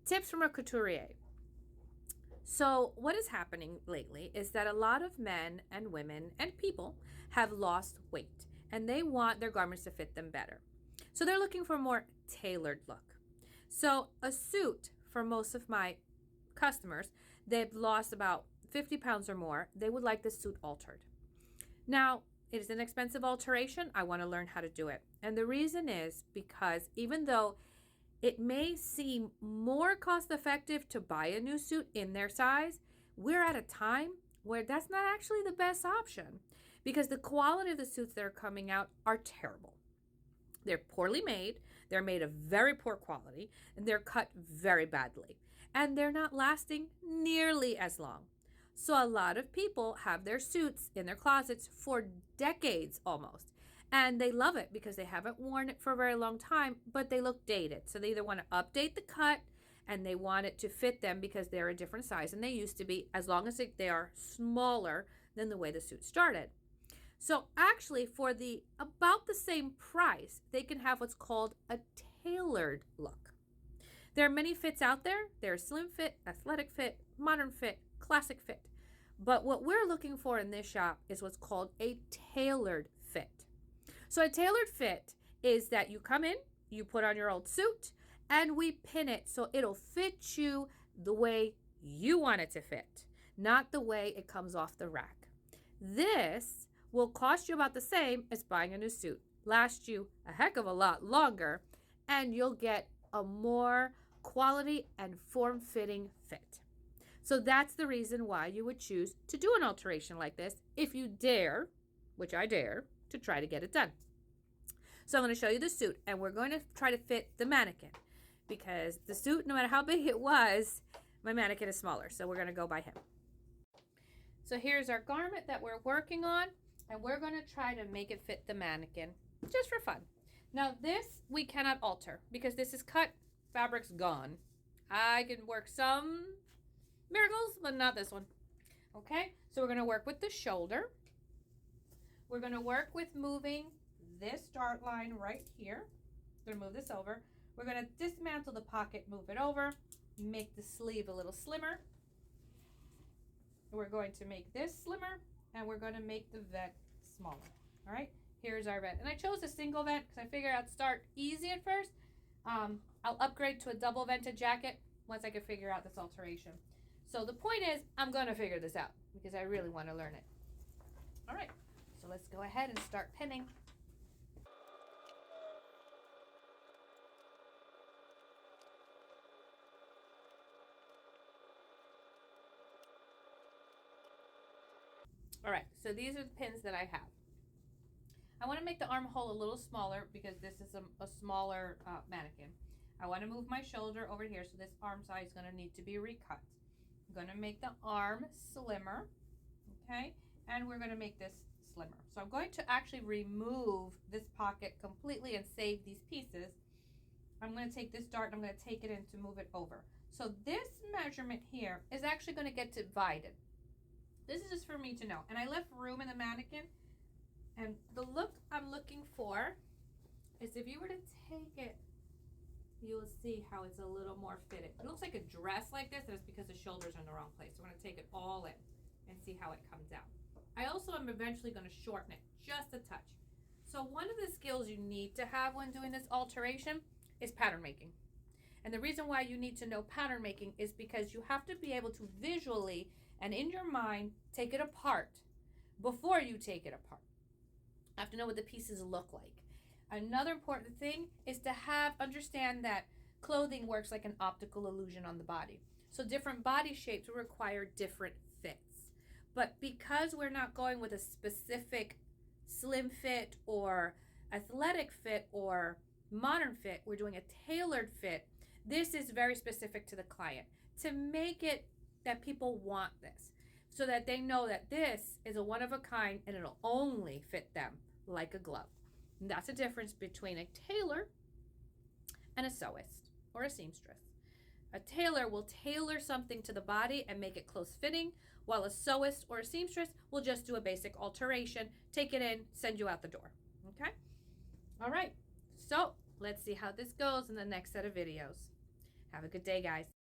Tips from a couturier. So what is happening lately is that a lot of men and women and people have lost weight and they want their garments to fit them better. So they're looking for a more tailored look. So a suit for most of my customers, they've lost about 50 pounds or more. They would like the suit altered. Now, it is an expensive alteration. I want to learn how to do it. And the reason is because even though it may seem more cost effective to buy a new suit in their size, we're at a time where that's not actually the best option because the quality of the suits that are coming out are terrible. They're poorly made, they're made of very poor quality, and they're cut very badly. And they're not lasting nearly as long. So a lot of people have their suits in their closets for decades almost. And they love it because they haven't worn it for a very long time, but they look dated. So they either want to update the cut and they want it to fit them because they're a different size than they used to be, as long as they are smaller than the way the suit started. So actually for about the same price, they can have what's called a tailored look. There are many fits out there. There's slim fit, athletic fit, modern fit, classic fit. But what we're looking for in this shop is what's called a tailored fit. So a tailored fit is that you come in, you put on your old suit, and we pin it so it'll fit you the way you want it to fit, not the way it comes off the rack. This will cost you about the same as buying a new suit, last you a heck of a lot longer, and you'll get a more quality and form-fitting fit. So that's the reason why you would choose to do an alteration like this if you dare, which I dare, to try to get it done. So I'm going to show you the suit, and we're going to try to fit the mannequin because the suit, no matter how big it was, my mannequin is smaller. So we're going to go by him. So here's our garment that we're working on, and we're going to try to make it fit the mannequin just for fun. Now this we cannot alter because this is cut, fabric's gone. I can work some miracles, but not this one. Okay, so we're going to work with the shoulder. We're going to work with moving this dart line right here. We're going to move this over. We're going to dismantle the pocket, move it over, make the sleeve a little slimmer. We're going to make this slimmer, and we're going to make the vent smaller. All right, here's our vent. And I chose a single vent because I figured I'd start easy at first. I'll upgrade to a double vented jacket once I can figure out this alteration. So the point is, I'm going to figure this out because I really want to learn it. All right. So let's go ahead and start pinning. All right, so these are the pins that I have. I want to make the armhole a little smaller because this is a smaller mannequin. I want to move my shoulder over here, so this arm side is going to need to be recut. I'm going to make the arm slimmer, okay? And we're going to make this slimmer. So I'm going to actually remove this pocket completely and save these pieces. I'm going to take this dart and I'm going to take it in to move it over. So this measurement here is actually going to get divided. This is just for me to know. And I left room in the mannequin. And the look I'm looking for is if you were to take it, you'll see how it's a little more fitted. It looks like a dress like this, and it's because the shoulders are in the wrong place. So we're going to take it all in and see how it comes out. I also am eventually going to shorten it just a touch. So one of the skills you need to have when doing this alteration is pattern making. And the reason why you need to know pattern making is because you have to be able to visually and in your mind take it apart before you take it apart. I have to know what the pieces look like. Another important thing is to understand that clothing works like an optical illusion on the body. So different body shapes will require different fits. But because we're not going with a specific slim fit or athletic fit or modern fit, we're doing a tailored fit. This is very specific to the client to make it that people want this so that they know that this is a one of a kind and it'll only fit them like a glove. And that's the difference between a tailor and a sewist or a seamstress. A tailor will tailor something to the body and make it close fitting, while a sewist or a seamstress will just do a basic alteration, take it in, send you out the door. Okay? All right. So let's see how this goes in the next set of videos. Have a good day, guys.